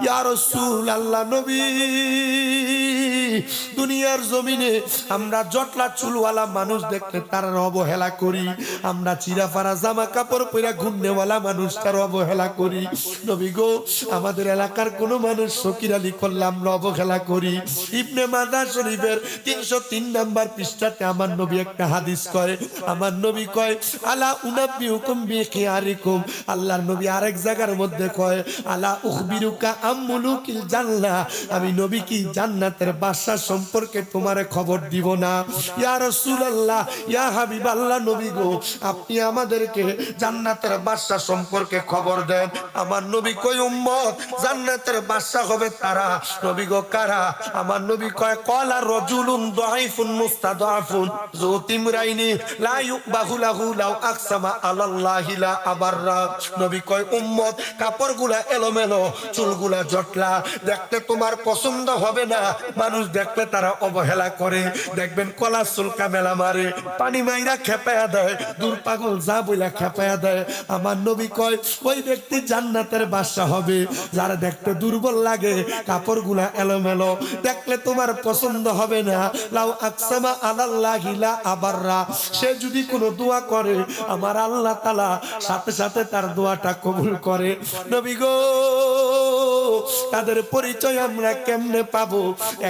ইয়া রাসূল আল্লাহ নবী, দুনিয়ার জমিনে আমরা জটলা চুলওয়ালা মানুষ দেখলে তার অবহেলা করি, আমরা চিরাফারা জামা কাপড় পরে ঘুরনেওয়ালা মানুষ তার অবহেলা করি। নবী গো, আমাদের এলাকার কোন মানুষ শকির আলী করলে আমরা অবহেলা করি। ইবনে মাজাহ শরীফের 303 নাম্বার পৃষ্ঠাতে আমার নবী একটা হাদিস কয়, আমার নবী কয় আলা উনাব্বিউকুম বিখিয়ারিকুম, আল্লাহর নবী আরেক জায়গার মধ্যে কয় আলা উখবিরুকা আমুলুকিল জান্নাহ, আমি নবী কি জান্নাতের বাদশা সম্পর্কে তোমারে খবর দিব না? ইয়া রাসূলুল্লাহ, ইয়া হাবিবাল্লাহ, নবী গো আপনি আমাদেরকে জান্নাতের বাদশা সম্পর্কে খবর দেন। আমার নবী কয় উম্মত, জান্নাতের বাদশা হবে তারা। নবী গো কারা? আমার নবী কয় ক্বালা রাজুলুন দাঈফুন মুস্তাদাফুন যু তিমরাইনি লা ইউবাহু লাহু লাউ আকসামা আলাল্লাহি লা আবাররা। নবী কয় উম্মত, কাপড়গুলা এলোমেলো, চুলগুলা জটলা, দেখতে তোমার পছন্দ হবে না, মানুষ দেখলে তারা অবহেলা করে, দেখবেন কলা চুলকা মেলা মারে, পানি মাইরা খেপায়া দেয়, দূর পাগল যা বইলা খেপায়া দেয়। আমার নবী কয় ওই ব্যক্তি জান্নাতের বাদশা হবে যারা দেখতে দুর্বল লাগে, কাপড়গুলা এলোমেলো, দেখলে তোমার পছন্দ হবে না। লাউ আকসামা আলাল্লাহি লা আবাররা, সে যদি কোনো দোয়া করে আমার আল্লাহ তাআলা সাথে সাথে তার দোয়াটা কবুল করে। নবী গো, তাদের পরিচয় আমরা কেমনে পাবো?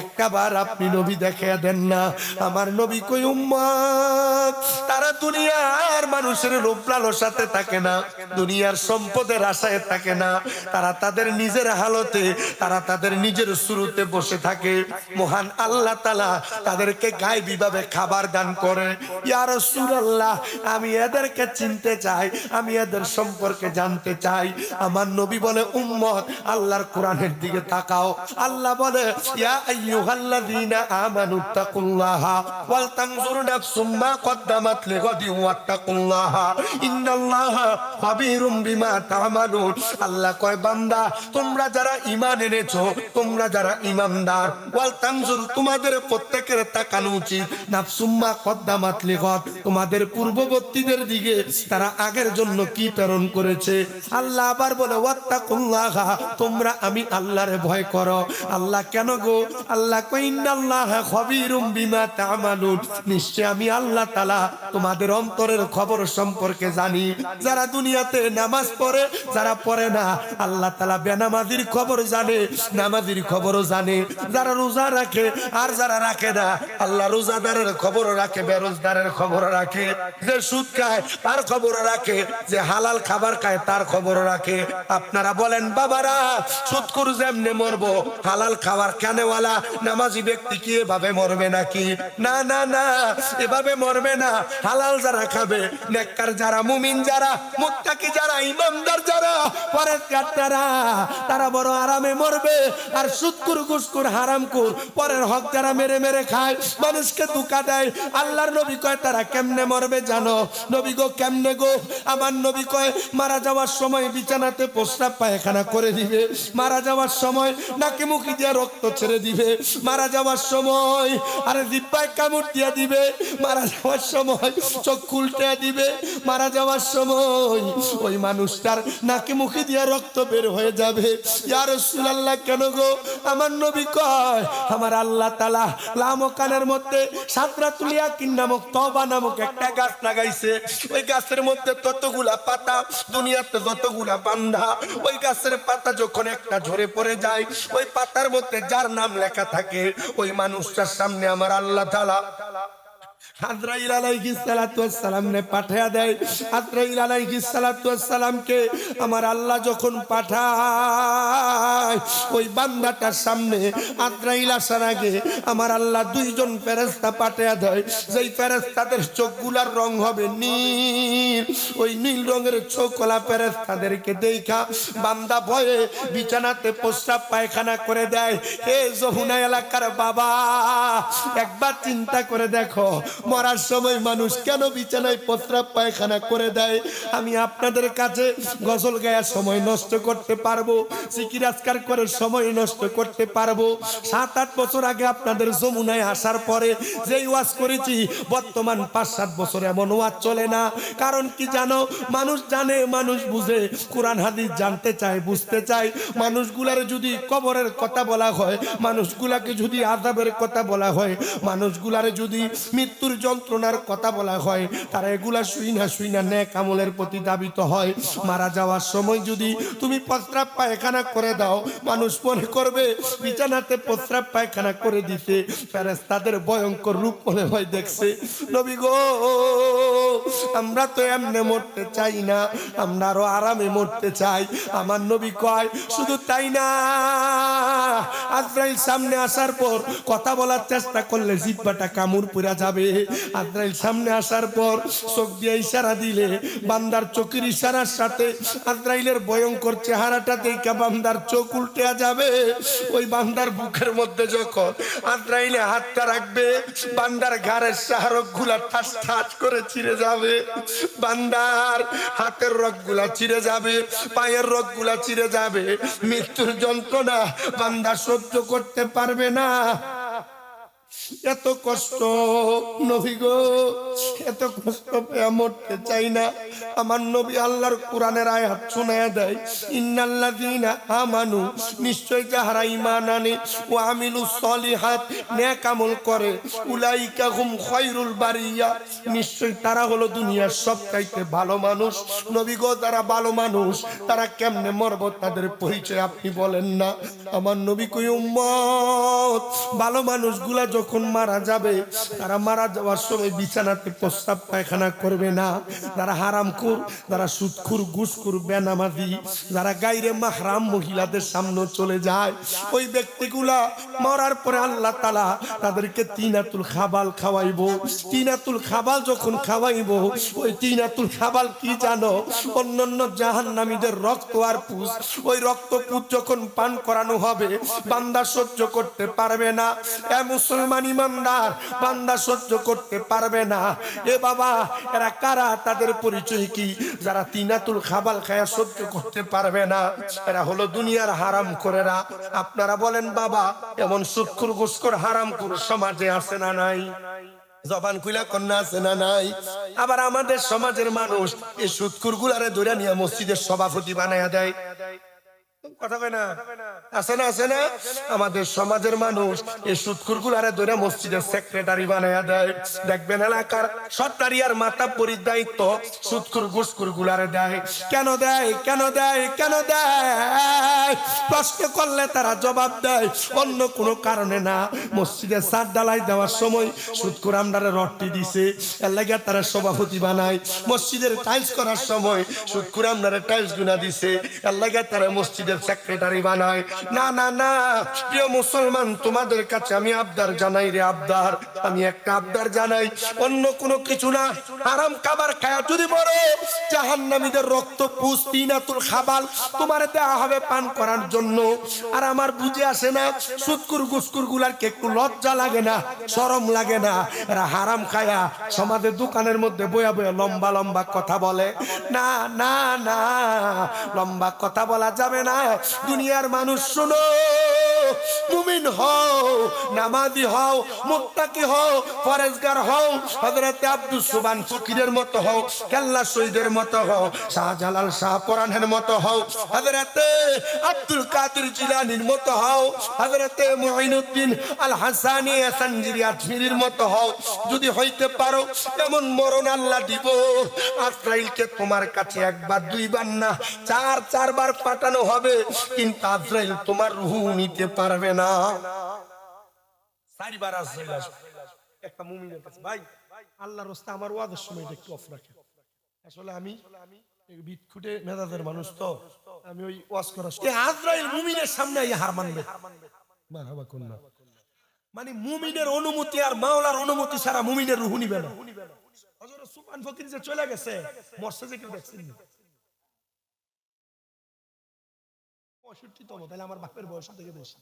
একটাবার আপনি নবী দেখায়া দেন না। আমার নবী কই উম্মত, তারা দুনিয়ার মানুষের লোভ লালসাতে থাকে না, দুনিয়ার সম্পদের আশায় থাকে না, তারা তাদের নিজের হালতে, তারা তাদের নিজের শুরুতে বসে থাকে। মহান আল্লাহ তাআলা তাদেরকে গায়বী ভাবে খাবার দান করে। ইয়া রাসূলুল্লাহ, আমি এদেরকে চিনতে চাই, আমি এদের সম্পর্কে জানতে চাই। আমার নবী বলে উম্মত, আল্লাহর কোরআনের দিকে তাকাও। আল্লাহ বলে ইয়া আইয়ুহাল্লাযীনা আমানুত্তাকুল্লাহা ওয়াল তানজুর নাফসুম মা কদ্দামাত লিগাদিন ওয়াত্তাকুল্লাহা ইন্নাল্লাহা খাবীরুম বিমা তা'মালুন। আল্লাহ কয় বান্দা, তোমরা যারা ঈমান এনেছো, তোমরা যারা ঈমানদার, ওয়াল তানজুর, তোমাদের প্রত্যেকের তাকানো উচিত, নাফসুম মা কদ্দামাত লিগাদ, তোমাদের পূর্ববর্তীদের দিকে তারা আগের জন্য কি প্রেরণ করেছে। আল্লাহ আবার বলে ওয়াত্তাকুল্লাহা, তোমরা আমি আল্লাহরে ভয় করো। আল্লাহ কেন গো? আল্লাহ কয় ইন্নাল্লাহা খাবীরুম বিমা তা'মালুন, নিশ্চয় আমি আল্লাহ তাআলা তোমাদের অন্তরের খবর সম্পর্কে জানি। যারা দুনিয়াতে নামাজ পড়ে, যারা পড়ে না, আল্লাহ তাআলা বেনামাজির খবর জানে, নামাজির খবরও জানে। যারা রোজা রাখে আর যারা রাখে না, আল্লাহ রোজাদারের খবর রাখে, বেরোজগারের খবর রাখে, যে সুদ খায় তার খবর রাখে, যে হালাল খাবার খায় তার খবর রাখে। আপনারা বলেন বাবারা, সুদখোর যেমনে মরবো, হালাল খাবার খানেওয়ালা নামাজি ব্যক্তি কি এভাবে মরবে নাকি? না না না, এভাবে মরবে না। হালাল যারা খাবে, নেককার যারা, মুমিন যারা, মুত্তাকি যারা, ইমানদার যারা, পরেজগার যারা, তারা বড় আরামে মরবে। আর সুদখোর, ঘুষখোর, হারামখোর, পরের হক যারা মেরে মেরে খায়, মানুষকে ধোঁকা দেয়, আল্লাহর নবী কয় তারা কেমনে মরবে জানো? নবী গো কেমনে গো? আমার নবী কয় মারা যাওয়ার সময় বিছানাতে প্রস্রাব পায়খানা করে দিবে, মারা যাওয়ার সময় নাকে মুখে দিয়ে রক্ত ছেড়ে দিবে, মারা যাওয়ার সময় আরে জিহ্বায় কামড় দিয়ে দিবে, মারা যাওয়ার সময় চোখ খুলতে দিবে, মারা যাওয়ার সময় ওই মানুষটার নাকে মুখে দিয়ে রক্ত বের হয়ে যাবে। ইয়া রাসূলুল্লাহ কেন গো? আমার নবী কয় আমার আল্লাহ তাআলা লামকানের মধ্যে সাদরাতুল ইয়াকিন নামক, তওবা নামক একটা গাছ লাগাইছে। ওই গাছের মধ্যে ততগুলা পাতা, দুনিয়াতে যতগুলা বান্দা, ওই গাছের পাতা যখন একটা ঝরে পড়ে যায়, ওই পাতার মধ্যে যার নাম লেখা থাকে, ওই মানুষটার সামনে আমার আল্লাহ তাআলা আজরাইল আলাইহিস সালাতু ওয়াস সালাম নে পাঠিয়ে দেয়। আজরাইল আলাইহিস সালাতু ওয়াস সালামকে আমার আল্লাহ যখন পাঠায়, ওই বান্দাটার সামনে আজরাইল আসার আগে আমার আল্লাহ দুইজন ফেরেশতা পাঠিয়ে দেয়, যেই ফেরেশতাদের চোখগুলার রং হবে নীল। ওই নীল রঙের চোখওয়ালা ফেরেশতাদেরকে দেখা বান্দা ভয়ে বিছানাতে প্রস্রাব পায়খানা করে দেয়। হে যমুনা এলাকার বাবা, একবার চিন্তা করে দেখো, মরার সময় মানুষ কেন বিছানায় প্রস্রাব পায়খানা করে দেয়? আমি আপনাদের কাছে গজল গায়ার সময় নষ্ট করতে পারবো, জিকির আজকার করে সময় নষ্ট করতে পারবো। 7-8 বছর আগে আপনাদের যমুনায় আসার পরে যেই ওয়াজ করেছি, বর্তমান 5-7 বছর এমন ওয়াজ চলে না। কারণ কি জানো, মানুষ জানে, মানুষ বুঝে, কোরআন হাদিস জানতে চায়, বুঝতে চায়। মানুষগুলার যদি কবরের কথা বলা হয়, মানুষগুলাকে যদি আযাবের কথা বলা হয়, মানুষগুলারে যদি মৃত্যুর যন্ত্রণার কথা বলা হয়, তারা এগুলা শুইনা নেক আমলের প্রতি ধাবিত হয়। মারা যাওয়ার সময় যদি তুমি প্রস্রাব পায়খানা করে দাও, মানুষ মনে করবে বিছানাতে প্রস্রাব পায়খানা করে দিতে ফেরেশতাদের ভয়ঙ্কর রূপ মনে হয় দেখছে। নবী গো, আমরা তো এমনে মরতে চাই না, আমরা আরো আরামে মরতে চাই। আমার নবী কয় শুধু তাই না, আজরাইল সামনে আসার পর কথা বলার চেষ্টা করলে জিহ্বাটা কামড় পুরা যাবে। আজরাইল সামনে আসার পর চোখ দিয়ে ইশারা দিলে, বান্দার চোখের ইশারার সাথে আজরাইলের ভয়ঙ্কর চেহারাটা দেখে বান্দার চোখ উল্টে যাবে। ওই বান্দার বুকের মধ্যে যখন আজরাইলে হাতটা রাখবে, বান্দার ঘাড়ের শাহরক গুলা ঠাস ঠাস করে ছিঁড়ে যাবে, বান্দার হাতের রগ গুলা ছিঁড়ে যাবে, পায়ের রগ গুলা ছিঁড়ে যাবে। মৃত্যুর যন্ত্রণা বান্দা সহ্য করতে পারবে না। এত কষ্ট নবী গো, এত কষ্ট পেয়ে মরতে চাই না। আমার নবী আল্লাহর কোরআনের আয়াত শোনায়া দেয়, ইন্নাল্লাযীনা আমানু, নিশ্চয় যাহারা ঈমান আনে, ওয়া আমিলুস সলিহাত, নেক আমল করে, উলাইকা হুম খায়রুল বারিয়া, নিশ্চয় তারা হলো দুনিয়ার সবচাইতে ভালো মানুষ। নবী গো, তারা ভালো মানুষ, তারা কেমনে মরব তাদের পরিচয় আপনি বলেন না। আমার নবী কই, উম্মত, ভালো মানুষগুলা যখন মারা যাবে, তারা মারা যাওয়ার সময় বিছানাতে প্রস্রাব পায়খানা করবে না। যারা হারামখোর, যারা সুদখোর, ঘুষখোর, বেনামাজি, যারা গায়রে মাহরাম মহিলাদের সামনে চলে যায়, ওই ব্যক্তিগুলা মরার পরে আল্লাহ তাআলা তাদেরকে তিনাতুল খাবাল খাওয়াইবো। তিনাতুল খাবাল যখন খাওয়াইবো, ওই তিনাতুল খাবাল কি জানো? অন্যান্য জাহান্নামীদের রক্ত আর পুষ, ওই রক্ত পুষ যখন পান করানো হবে, বান্দা সহ্য করতে পারবে না। এ মুসলমান ইমানদার, বান্দা সহ্য করতে পারবে না। এ বাবা, এরা কারা? তাদের পরিচয় কি? যারা তিনাতুল খাবাল খায়া সহ্য করতে পারবে না, এরা হলো দুনিয়ার হারাম করেরা। আপনারা বলেন বাবা, এমন সুদখোর, ঘুষখোর, হারামখোর সমাজে আছে না নাই? জবান খুলা কন্যা আছে না নাই? আবার আমাদের সমাজের মানুষ এই সুদখোর গুলারে ধরে নিয়ে মসজিদের সভাপতি বানায়া দেয়। কথা কয় না? আছে না, আছে না? আমাদের সমাজের মানুষ এই সুদখোর গুলারে ধরে মসজিদের সেক্রেটারি বানায়া দেয়। দেখবেন এলাকার সরকারি আর মাথা পরির দায়িত্ব সুদখোর, ঘুষখোর গুলারে দেয়। কেন দেয়? কেন দেয়? কেন দেয়? প্রশ্ন করলে তারা জবাব দেয় অন্য কোনো কারণে না। মসজিদের ছাদ ঢালাই দেওয়ার সময় সুদখোর আমরারে রডটি দিছে, এর লাগে তারা সভাপতি বানায়। মসজিদের টাইলস করার সময় সুদখোর আমরারে টাইলস গুনা দিছে, এর লাগে তারা মসজিদের সেক্রেটারি বানায়। না না না, প্রিয় মুসলমান, তোমাদের কাছে আমি আবদার জানাই রে, আবদার, আমি একটা আবদার জানাই, অন্য কোনো কিছু না। হারাম খাবার খায়া যদি মরো, জাহান্নামীদের রক্ত পুষ, তিনাতুল খাবাল তোমার দেয়া হবে পান করার জন্য। আর আমার বুঝে আসে না, সুদখোর, ঘুষখোর গুলারকে একটু লজ্জা লাগে না, শরম লাগে না? এরা হারাম খায়া সমাজের দোকানের মধ্যে বয়া বয়া লম্বা লম্বা কথা বলে। না না না, লম্বা কথা বলা যাবে না। দুনিয়ার মানুষ শোনো, মুমিন হও, নামাজি হও, মুত্তাকি হও, পরেজগার হও, হযরত আব্দুস সুবহান ফকিরের মতো হও, কেল্লা শহীদের মতো হও, শাহজালাল শাহ পরানের মতো হও, হযরত আব্দুল কাদের জিলানীর মতো হও, হযরত মুঈনুদ্দিন আল হাসানী সানজিরি আজমিরির মতো হও। যদি হইতে পারো, এমন মরণ আল্লাহ দিব, আজরাইলকে তোমার কাছে একবার, দুইবার না, 4 বার পাঠানো হবে, কিন্তু আজরাইল তোমার রূহ নিতে পারবে না। 4 বার আজরাইল আসবে একটা মুমিনের কাছে। ভাই, আল্লাহর রাস্তায় আমার ওয়াজের সময় একটু অফ রাখেন। আসলে আমি বিটকুটে মেজাজের মানুষ, তো আমি ওই ওয়াজ করার সময় আজরাইল মুমিনের সামনে হার মানবে। মারহাবা কন্যা, মানে মুমিনের অনুমতি আর মাওলার অনুমতি ছাড়া মুমিনের রূহ নিবে না। হযরত সুবহান ফকির যে চলে গেছে, মরছে যে কি দেখছেন? 65তম, তাহলে আমার বাপের বয়স থেকে বেশি।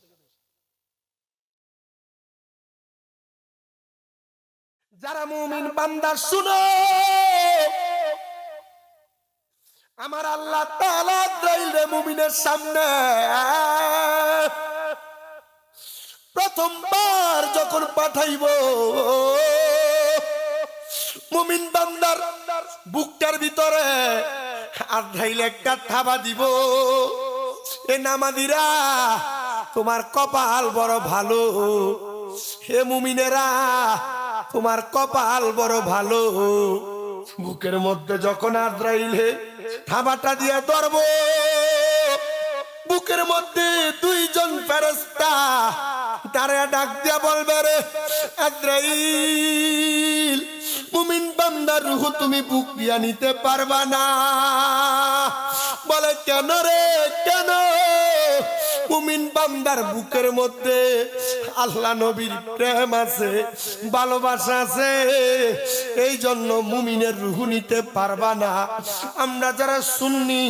যারা মুমিন বান্দা শুনো, আমার আল্লাহ তাআলা আজরাইলে মুমিনের সামনে প্রথমবার যখন পাঠাইব, মুমিন বান্দার বুকটার ভিতরে আজরাইল একটা থাবা দিব। এ নামাজিরা, তোমার কপাল বড় ভালো। হে মুমিনেরা, তোমার কপাল বড় ভালো। বুকের মধ্যে যখন আজরাইলে থাবাটা দিয়ে ধরব, বুকের মধ্যে দুইজন ফেরেশতা তারা ডাক দিয়া বলবে, রে আজরাইল, মুমিন বান্দার রূহ তুমি বুক দিয়া নিতে পারবা না। বলে, কেন রে, কেন? মুমিন বান্দার বুকের মধ্যে আল্লাহ নবীর প্রেম আছে, ভালোবাসা আছে, এই জন্য মুমিনের রূহ নিতে পারবা না। আমরা যারা সুন্নি,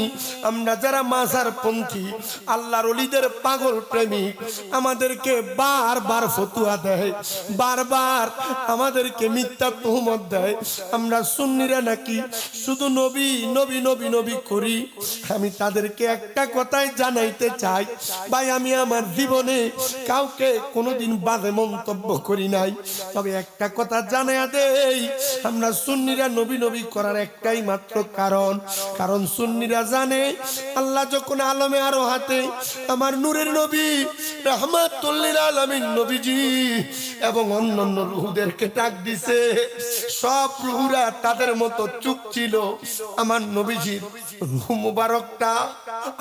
আমরা যারা মাজার পন্থী, আল্লাহর ওলিদের পাগল প্রেমিক, আমাদেরকে বারবার ফতুয়া দেয়, বারবার আমাদেরকে মিথ্যা তুহমত দেয়। আমরা সুন্নিরা নাকি শুধু নবী নবী নবী নবী করি। আমি তাদেরকে একটা কথাই জানাইতে চাই, ভাই, আমি আমার জীবনে কাউকে কোনোদিন বাজে মন্তব্য করি নাই, তবে একটা কথা জানাইয়া দেই, আমরা সুন্নিরা নবী নবী করার একটাই মাত্র কারণ সুন্নিরা জানে আল্লাহ যখন আলমে আরো হাতে আমার নূরের নবী রাহমাতুল লিল আলামিন নবীজি এবং অন্যান্য রূহদেরকে ডাক দিছে, সব রূহরা তাদের মতো চুপ ছিল। আমার নবীজির রূহ মুবারকটা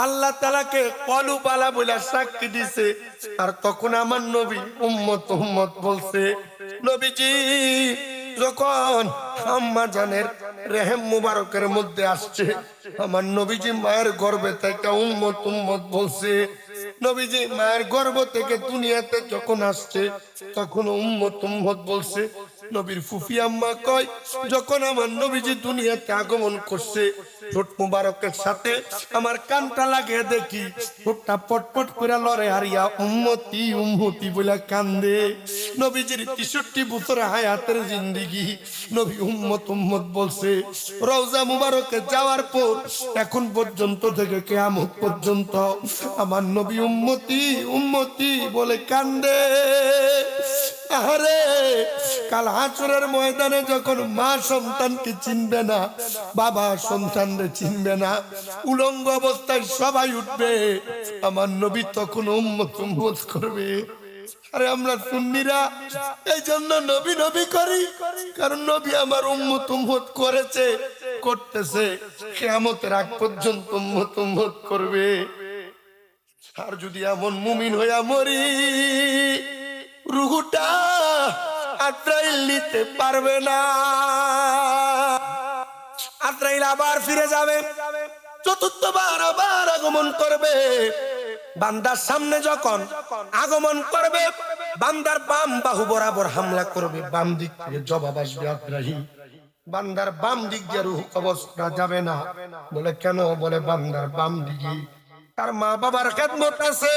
আল্লাহ তাআলাকে কলুবালা বলে সাক্ষী দিছে। আর তখন আমার নবী উম্মত উম্মত বলছে। নবীজি যখন আম্মা জানের রেহেম মুবারকের মধ্যে আসছে, আমার নবীজি মায়ের গর্ভে থেকে উম্মত উম্মত বলছে। নবীজি মায়ের গর্ভ থেকে দুনিয়াতে যখন আসছে, তখন উম্মত উম্মত বলছে। নবীর ফুফি আম্মা কয়, যখন আমার নবীজি দুনিয়াতে আগমন করছে, ঠোঁট মুবারকের সাথে আমার কানটা লাগিয়ে দেখি ঠোঁটটা পটপট করে লড়ে হারিয়া উম্মতি উম্মতি বলে কান্দে। নবীজির 63 বছর হায়াতের জিন্দেগি, নবী উম্মত উম্মত বলছে। রওজা মুবারকে যাওয়ার পর এখন পর্যন্ত থেকে কিয়ামত পর্যন্ত আমার নবী উম্মতি উম্মতি বলে কান্দে। আরে কাল হাসরের ময়দানে যখন মা সন্তানকে চিনবে না, বাবা সন্তানকে চিনবে না, উলঙ্গ অবস্থায় সবাই উঠবে, আমার নবী তখন উম্মত উম্মত করবে। আরে আমরা সুন্নিরা এই জন্য নবী নবী করি, কারণ নবী আমার উম্মত উম্মত করেছে, করতেছে, কিয়ামতের আগ পর্যন্ত উম্মত উম্মত করবে। আর যদি এমন মুমিন হইয়া মরি, রূহটা আজরাইল নিতে পারবে না। আজরাইল আবার ফিরে যাবে, চতুর্থবার আবার আগমন করবে। বান্দার সামনে যখন আগমন করবে, বান্দার বাম বাহু বরাবর হামলা করবে, বাম দিক থেকে জবাব আসবে আজরাইল। বান্দার বাম দিক দিয়ে রূহ কবজ করা যাবে না। বলে কেন? বলে বান্দার বাম দিকে তার মা বাবার খেদমত আছে,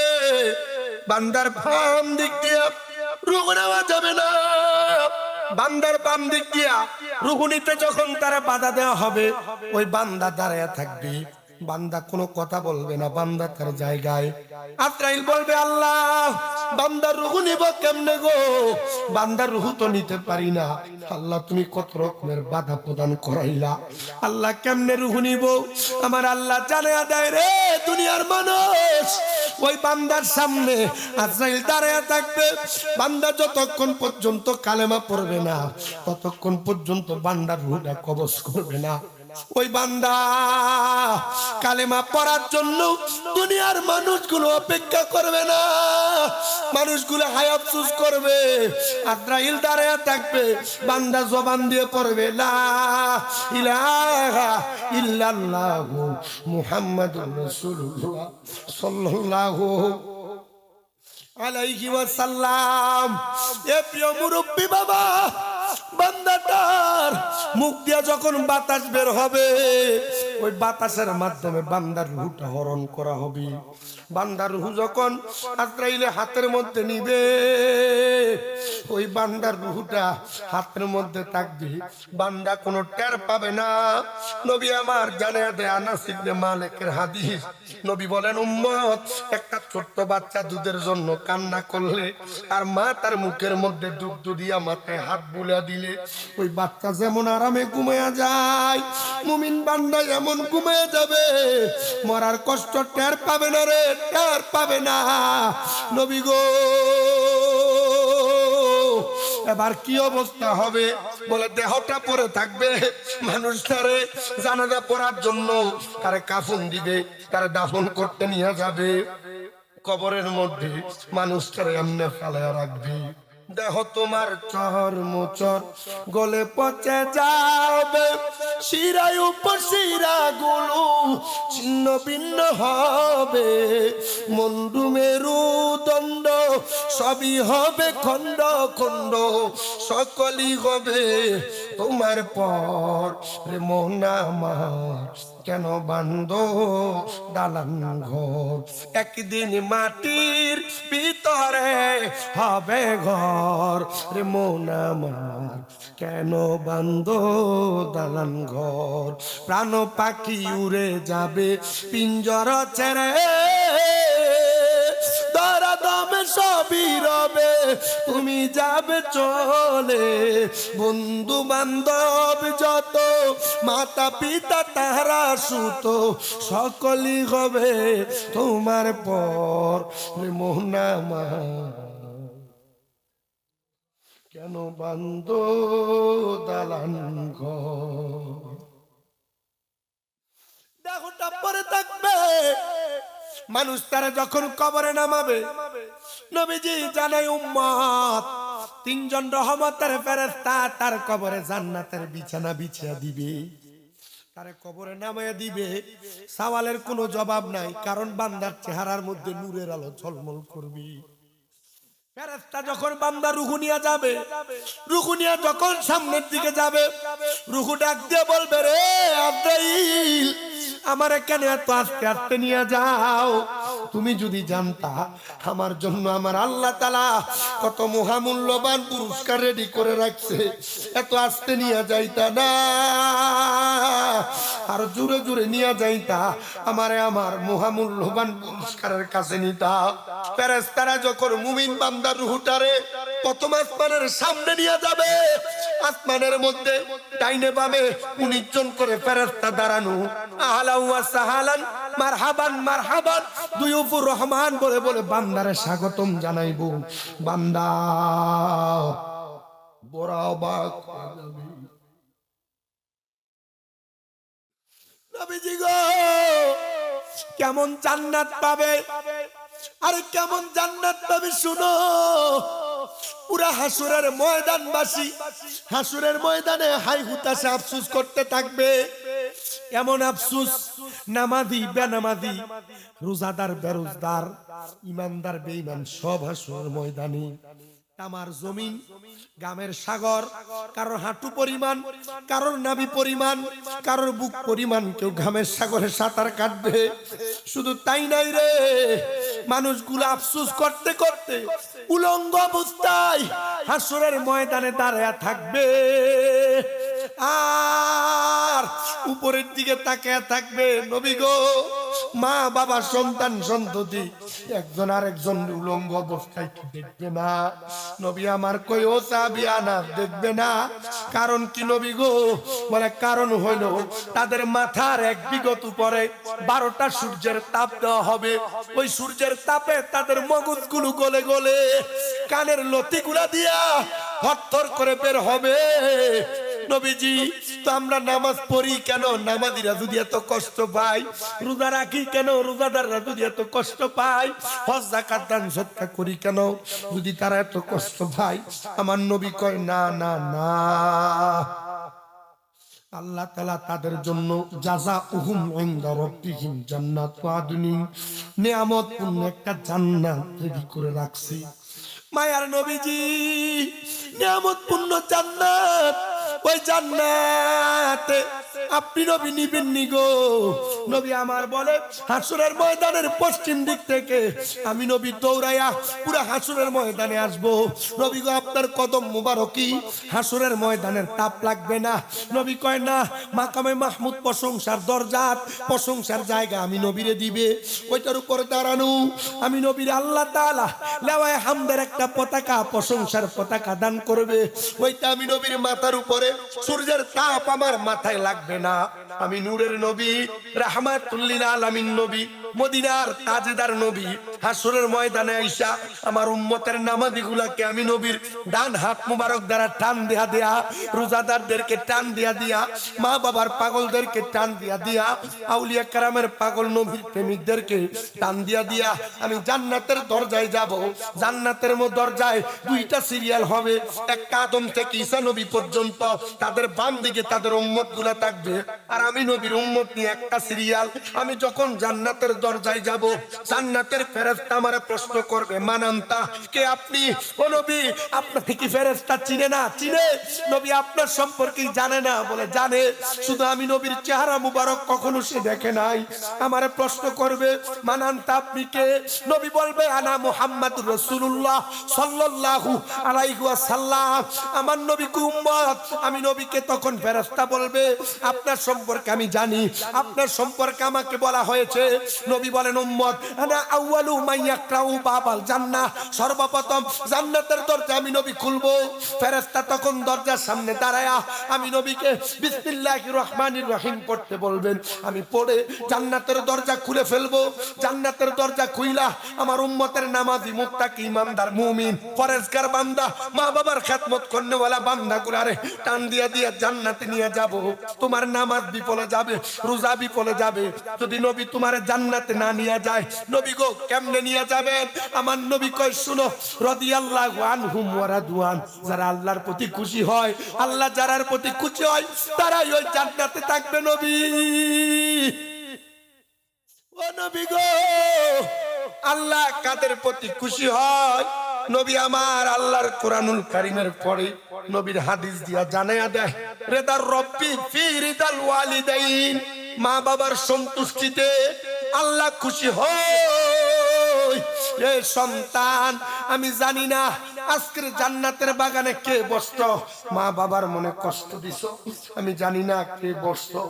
বান্দার বাম দিক দিয়ে রূহ নেওয়া যাবে না। বান্দার বাম দিক দিয়া রূহ নিতে যখন তারা বাধা দেওয়া হবে, ওই বান্দা দাঁড়ায় থাকবে, বান্দা কোনো কথা বলবে না, বান্দা তার জায়গায়। আজরাইল বলবে, আল্লাহ, বান্দার রূহ নিব কেমনে গো? বান্দার রূহ তো নিতে পারি না। আল্লাহ, তুমি কত রকমের বাধা প্রদান করাইলা, আল্লাহ কেমনে রূহ নিব? আমার আল্লাহ জানায়া দেয়, রে দুনিয়ার মানুষ, ওই বান্দার সামনে আজরাইল দাঁড়ায় থাকবে। বান্দা যতক্ষণ পর্যন্ত কালেমা পড়বে না, ততক্ষণ পর্যন্ত বান্দার রূহটা কবজ করবে না। ওই বান্দা কালেমা পড়ার জন্য দুনিয়ার মানুষগুলো অপেক্ষা করবে না, মানুষগুলো হায় আফসোস করবে। আজরাইল দাঁড়ায় থাকবে, বান্দা জবান দিয়ে পড়বে, লা ইলাহা ইল্লাল্লাহু মুহাম্মাদুর রাসূলুল্লাহ সাল্লাল্লাহু আলাইহি ওয়াসাল্লাম। এ প্রিয় মুরব্বী বাবা, বান্দাটার মুখ দিয়া যখন বাতাস বের হবে, ওই বাতাসের মাধ্যমে বান্দার রূহটা হরণ করা হবে। বান্দার রূহ যখন আজরাইলে হাতের মধ্যে নিবে, ওই বান্দার রূহটা হাতের মধ্যে থাকবে, বান্দা কোনো টের পাবে না। নবী আমার জানিয়ে দেয়, আনাস ইবনে মালিকের হাদিস, নবী বলেন, উম্মত, একটা ছোট্ট বাচ্চা দুধের জন্য কান্না করলে আর মা তার মুখের মধ্যে দুধ দিয়া মাথায় হাত বুলা দিলে ওই বাচ্চা যেমন আরামে ঘুমায়া যায়, মুমিন বান্দা এমন ঘুমায়া যাবে, মরার কষ্ট টের পাবে না রে, টের পাবে না। নবী গো, এবার কি অবস্থা হবে? বলে দেহটা পরে থাকবে, মানুষ তারে জানাজা পড়ার জন্য তারে কাফন দিবে, তারে দাফন করতে নিয়ে যাবে, কবরের মধ্যে মানুষ তারে এমনি ফেলাইয়া রাখবে। দেহ তোমার চর্মচর গলে পচে যাবে, শিরায় উপশিরা গুলো ছিন্ন ভিন্ন হবে, মন্ডু মেরু দণ্ড সবই হবে খণ্ড খণ্ড, সকলই হবে তোমার পর। রে মন আমার কেন বান্ধ দালান ঘর, একদিন মাটির ভিতরে হবে ঘর। রে মন আমার কেন বান্ধ দালান ঘর, প্রাণ পাখি উড়ে যাবে পিঞ্জর ছেড়ে, ধরা দমে সবই রবে তুমি যাবে চলে, বন্ধু বান্ধব যত মাতা পিতা তাহারা সুত, সকলই হবে তোমার পর। মোহন আমার কেন বান্ধ দালান ঘর, দেহটা পরে থাকবে, মানুষ তারা যখন কবরে নামাবে, নবীজি জানাই উম্মত, তিনজন রহমতের ফেরেশতা তার কবরে জান্নাতের বিছানা বিছিয়ে দিবে, তারে কবরে নামায়া দিবে। সওয়ালের কোনো জবাব নাই, কারণ বান্দার চেহারার মধ্যে নূরের আলো ঝলমল করবে। ফেরেশতা যখন বান্দা রুহু নিয়ে যাবে, রুহু নিয়ে যখন সামনের দিকে যাবে, রুহু ডাক দিয়ে বলবে, রে আব্রাইল, আমার কেন এত আস্তে আস্তে নিয়ে যাও? তুমি যদি জানতা আমার জন্য আমার আল্লাহ তাআলা কত মহামূল্যবান পুরস্কার রেডি করে রাখছে, এত আস্তে নিয়ে যাইতা না, আর জোরে জোরে নিয়ে যাইতা, আমারে আমার মহামূল্যবান পুরস্কারের কাছে নিতা। ফেরেশতারা যখন মুমিন বান্দার রূহটারে প্রথম আসমানের সামনে নিয়ে যাবে, আসমানের মধ্যে ডাইনে বামে 19 জন করে ফেরেশতা দাঁড়ানো, আহলান ওয়া সাহালান, মারহাবান মারহাবান, দুয়ুফুর রহমান বলে বলে বান্দারে স্বাগতম জানাইবো। বান্দা বড় অবাক হয়ে যাবে। নবীজি গো, কেমন জান্নাত পাবে, আরে কেমন জান্নাত পাবে শুনো। পুরা হাসুরের ময়দানবাসী হাসুরের ময়দানে হাই হুতাশে আফসোস করতে থাকবে। এমন আফসোস, নামাজি বেনামাজি, রোজাদার বেরোজদার, ইমানদার বেঈমান সব হাসুরের ময়দানে। আমার জমিন গ্রামের সাগর, কারোর হাঁটু পরিমাণ, কারোর নাভি পরিমাণ, কারোর বুক পরিমাণ, কেউ ঘামের সাগরে সাঁতার কাটবে। শুধু তাই নাই রে, মানুষগুলো আফসোস করতে করতে উলঙ্গ অবস্থায় হাসরের ময়দানে দাঁড়ায়া থাকবে, আর উপরের দিকে তাকিয়ে থাকবে। নবী গো, মা বাবা সন্তান সন্ততি একজন আরেকজন উলঙ্গ অবস্থায় দেখবে না। নবী আমার কই ও সাহাবিয়ানা দেখবে না, কারণ কি নবী গো? বলে কারণ হইল তাদের মাথার এক বিগত উপরে 12টা সূর্যের তাপ দেওয়া হবে। ওই সূর্যের তাপে তাদের মগজগুলো গলে গলে কানের লতিগুলা দিয়া থরথর করে বের হবে। নবীজি, তো আমরা নামাজ পড়ি কেন? নামাজিরা যদি এত কষ্ট পায়, রোজা রাখি কেন? রোজাদাররা যদি এত কষ্ট পায়, হজ যাকাত দান সদকা করি কেন যদি তারা এত কষ্ট পায়? আমার নবী কয় না না না, আল্লাহ তাআলা তাদের জন্য জাযাউহুম ইনদা রাব্বিহিম জান্নাতু আদনিন, নিয়ামতপূর্ণ একটা জান্নাত রেডি করে রাখছি। মায়ার নবীজি, নিয়ামতপূর্ণ জান্নাত ওই জান্নাতে আপনি নবী নিবেন নি গো। নবী আমার বলে হাসরের ময়দানের পশ্চিম দিক থেকে আমি নবী দৌড়াইয়া পুরা হাসরের ময়দানে আসবো। নবী গো আপনার কদম মুবারকি হাসরের ময়দানের তাপ লাগবে না। নবী কয় না, মাকামে মাহমুদ প্রশংসার দরজাত প্রশংসার জায়গা আমি নবীরে দিবে। ওইটার উপরে দাঁড়ানো আমি নবীর আল্লাহ তাআলা লাওয়ায়ে হামদের একটা পতাকা প্রশংসার পতাকা দান করবে। ওইটা আমি নবীর মাথার উপরে সূর্যের তাপ আমার মাথায় লাগবে না। আমি নূরের নবী, রাহমাতুল লিল আলামিন নবী, মদিনার তাজদার নবী হাসরের ময়দানে আইসা আমার উম্মতের নামাজীগুলাকে আমি নবীর ডান হাত মুবারক দ্বারা টান দেয়া দেয়া, রোজাদারদেরকে টান দেয়া দিয়া, মা বাবার পাগলদেরকে টান দেয়া দিয়া, আউলিয়া কারামের পাগল নবীর প্রেমিকদেরকে টান দিয়া দিয়া আমি জান্নাতের দরজায় যাব। জান্নাতের দরজায় দুইটা সিরিয়াল হবে, একটা আদম থেকে ঈসা নবী পর্যন্ত তাদের বাম দিকে তাদের উম্মত গুলা থাকবে, আর আমি নবীর উম্মত নিয়ে একটা সিরিয়াল। আমি যখন জান্নাতের দরজায় যাব, জান্নাতের ফেরেশতা আমারে প্রশ্ন করবে, মানান্তা, কে আপনি? ও নবী, আপনাকে কি ফেরেশতা চিনে না? চিনে। নবী আপনার সম্পর্কে জানে না? বলে জানে, শুধু আমি নবীর চেহারা মুবারক কখনো সে দেখে নাই। আমারে প্রশ্ন করবে, মানান্তা, আপনি কে? নবী বলবে, আনা মুহাম্মাদুর রাসূলুল্লাহ সাল্লাল্লাহু আলাইহি ওয়াসাল্লাম, আমার নবী কি উম্মত। আমি নবীকে তখন ফেরেশতা বলবে, আপনার সম্পর্কে আমি জানি, আপনার সম্পর্কে আমাকে বলা হয়েছে। নবী বলেন, উম্মত, আনা আউয়ালু মান ইয়াকরাউ বাবাল জান্নাহ, সর্বপ্রথম জান্নাতের দরজা আমি নবী খুলবো। ফেরেশতা তখন দরজার সামনে দাঁড়ায়া আমি নবীকে বিসমিল্লাহির রহমানির রহিম পড়তে বলবেন। আমি পড়ে জান্নাতের দরজা খুলে ফেলবো। জান্নাতের দরজা খুইলা আমার উম্মতের নামাজি, মুত্তাকি, ইমানদার, মুমিন, পরেজগার বান্দা, মা বাবার খেদমত করনেওয়ালা বান্দাগুলারে টান দিয়া দিয়া জান্নাতে নিয়ে যাব। তোমার নামাজ বিফলে যাবে, রোজা বিফলে যাবে যদি নবী তোমার জান্নাতে না নিয়ে যায়। নবী গো, কেমনে নিয়ে যাবেন? আমার নবী কয়, শুনো, রাদিয়াল্লাহু আনহুম ওয়া রাদওয়ান, যারা আল্লাহর প্রতি খুশি হয়, আল্লাহ যারার প্রতি খুশি হয় তারাই ওই জান্নাতে থাকবে। নবী, ও নবী গো, আল্লাহ কাদের প্রতি খুশি হয়? নবী আমার আল্লাহর কোরআনুল কারীমের পরে নবীর হাদিস দিয়া জানায়া দেয়, রিদার রব্বি ফি রিদাল ওয়ালিদাইন, মা বাবার সন্তুষ্টিতে আল্লাহ খুশি হয়। এ সন্তান, আমি জানি না আজকের জান্নাতের বাগানে কে বসতো, মা বাবার মনে কষ্ট দিছ, আমি জানি না কে বসতো।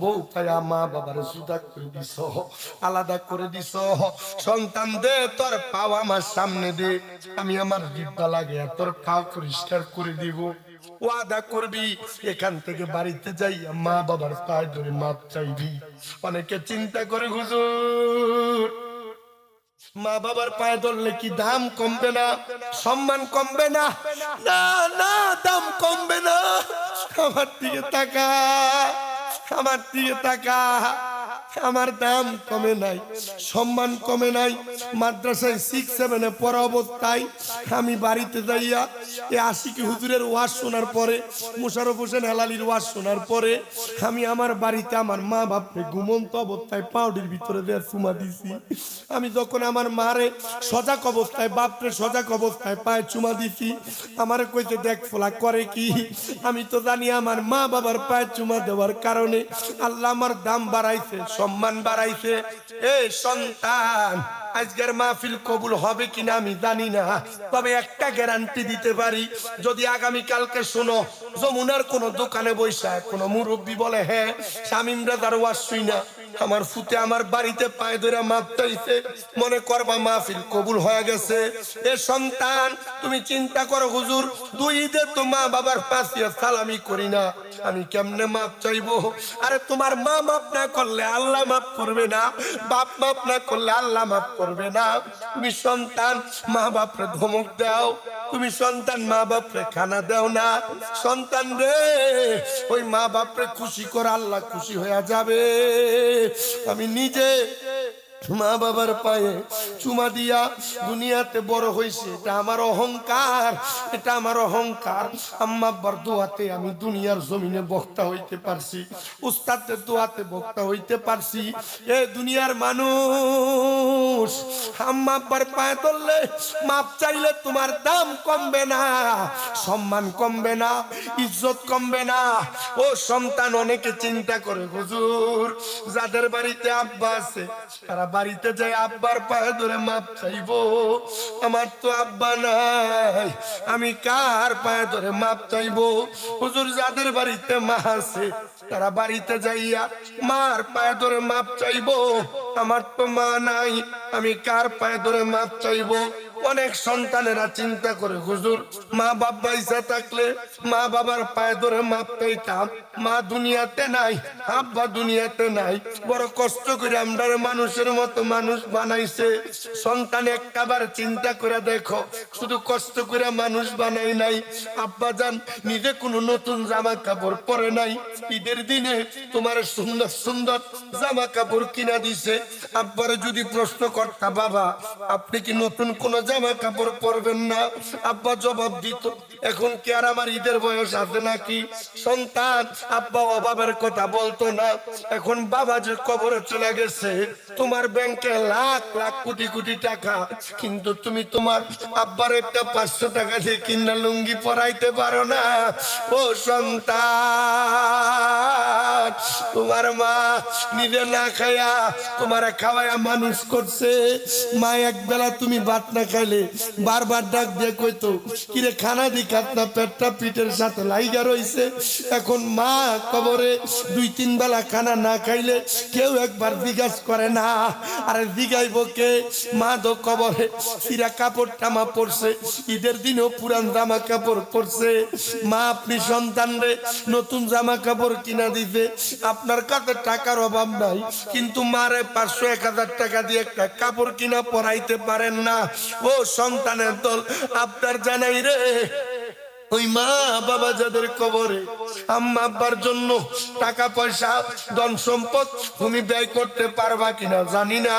বউ পায়া মা বাবার জুদা করে দিছ, আলাদা করে দিছ। সন্তান দে তোর পাও আমার সামনে দে, আমি আমার জিব্বা লাগে তোর পা পরিষ্কার করে দিব। ওয়াদা করবি এখান থেকে বাড়িতে যাই মা বাবার পায়ে ধরে মাপ চাইবি। অনেকে চিন্তা করে, হুজুর, মা বাবার পায়ে ধরলে কি দাম কমবে না, সম্মান কমবে না? না না, দাম কমবে না। আমার দিকে তাকা, আমার দিকে তাকা। আমার দাম কমে নাই, সম্মান কমে নাই। মাদ্রাসায় 6-7 পড়া অবস্থায় আমি বাড়িতে যাইয়া এই আশিকি হুজুরের ওয়াজ শোনার পরে, মোশাররফ হোসেন হেলালির ওয়াজ শোনার পরে আমি আমার বাড়িতে আমার মা বাপকে ঘুমন্ত অবস্থায় পাউডির ভিতরে দিয়ে চুমা দিছি। আমি যখন আমার মারে সজাগ অবস্থায়, বাপরে সজাগ অবস্থায় পায়ে চুমা দিছি, আমার কইতে দেখ ফোলা করে কি? আমি তো জানি আমার মা বাবার পায়ে চুমা দেওয়ার কারণে আল্লাহ আমার দাম বাড়াইছে, সম্মান বাড়াইছে। এই সন্তান, আজকের মাহফিল কবুল হবে কিনা আমি জানি না, তবে একটা গ্যারান্টি দিতে পারি, যদি আগামী কালকে শোনো যমুনার কোন দোকানে বৈশা কোন মুরব্বী বলে, হ্যাঁ শামীম রাজার ওয়াজ শুই না আমার ফুতে আমার বাড়িতে পায়ে ধরে মাপ চাইছে, মনে করবা মাহফিল কবুল হয়ে গেছে। এ সন্তান, তুমি চিন্তা করো, হুজুর 2 ঈদে তো মা বাবার পাশে সালামি করি না, আমি কেমনে মাপ চাইবো? আরে তোমার মা মাপ না করলে আল্লাহ মাপ করবে না, বাপ মাপ না করলে আল্লাহ মাপ করবে না। তুমি সন্তান মা বাপরে ধমক দাও, তুমি সন্তান মা বাপরে খানা দাও না। সন্তান রে, ওই মা বাপরে খুশি করে আল্লাহ খুশি হয়ে যাবে। আমি নিজে মা বাবার পায়ে চুমা দিয়া দুনিয়াতে বড় হইছে, এটা আমার অহংকার, এটা আমার অহংকার। আম্মা আব্বার দোয়াতে আমি দুনিয়ার জমিনে বক্তা হইতে পারছি, উস্তাদের দোয়াতে বক্তা হইতে পারছি। এ দুনিয়ার মানুষ, আম্মা আব্বার পায়ে ধরলে মাপ চাইলে তোমার দাম কমবে না, সম্মান কমবে না, ইজ্জত কমবে না। ও সন্তান, অনেকে চিন্তা করে হুজুর যাদের বাড়িতে আব্বা আছে তারা বাড়িতে যায় আব্বার পায়ে ধরে মাপ চাইবো, আমার তো আব্বা নাই, আমি কার পায়ে ধরে মাপ চাইবো? হুজুর যাদের বাড়িতে মা আছে তারা বাড়িতে যাইয়া মার পায়ে ধরে মাপ চাইবো, আমার তো মা নাই, আমি কার পায়ে ধরে মাপ চাইবো? অনেক সন্তানেরা চিন্তা করে হুজুর মা বাবা ইচ্ছা থাকলে মা বাবার পায়ে ধরে মাপ চাইতাম, মা দুনিয়াতে নাই, আব্বা দুনিয়াতে নাই, বড় কষ্ট করে আমরা মানুষের মতো মানুষ বানাইছে। সন্তান একবার চিন্তা করে দেখো, শুধু কষ্ট করে মানুষ বানাই নাই, আব্বা জান নিজে কোনো নতুন জামা কাপড় পরে নাই, ঈদের দিনে তোমার সুন্দর সুন্দর জামা কাপড় কিনা দিছে। আব্বার যদি প্রশ্ন করতা বাবা আপনি কি নতুন কোন জামা কাপড় পরবেন না, আব্বা জবাব দিত এখন কি আর আমার ঈদের বয়স আছে নাকি? সন্তান আব্বা অভাবের কথা বলতো না, এখন বাবা যে কবরে চলে গেছে, তোমার ব্যাংকে লাখ লাখ কোটি কোটি টাকা, কিন্তু তুমি তোমার আব্বার একটা 500 টাকা দিয়ে কিনা লুঙ্গি পরাইতে পারো না। ও সন্তান, তোমার মা নিজে না খায়া তোমার খাওয়ায়া মানুষ করছে। মা এক বেলা তুমি ভাত না খাইলে বারবার ডাক দিয়ে কইতো কিরে খানা দি খাত না, পেটটা পিঠের সাথে লাইগা রইছে। এখন মা কবরে 2-3 বেলা খানা না খাইলে কেউ একবার জিজ্ঞাসা করে না, আরে জিগাইব কে? মা তো কবরে সিরা কাপড় টামা পরছে, ঈদের দিনেও পুরান জামা কাপড় পরছে। মা আপনি সন্তানরে নতুন জামা কাপড় কিনা দিতে, আপনার কাছে টাকার অভাব নাই, কিন্তু মারে 500-1000 টাকা দিয়ে একটা কাপড় কিনা পরাইতে পারেন না। ও সন্তানের দল, আপনার জানাই রে ওই মা বাবা যাদের কবরে, আম্মা আব্বার জন্য টাকা পয়সা ধন সম্পদ তুমি ব্যয় করতে পারবা কিনা জানি না।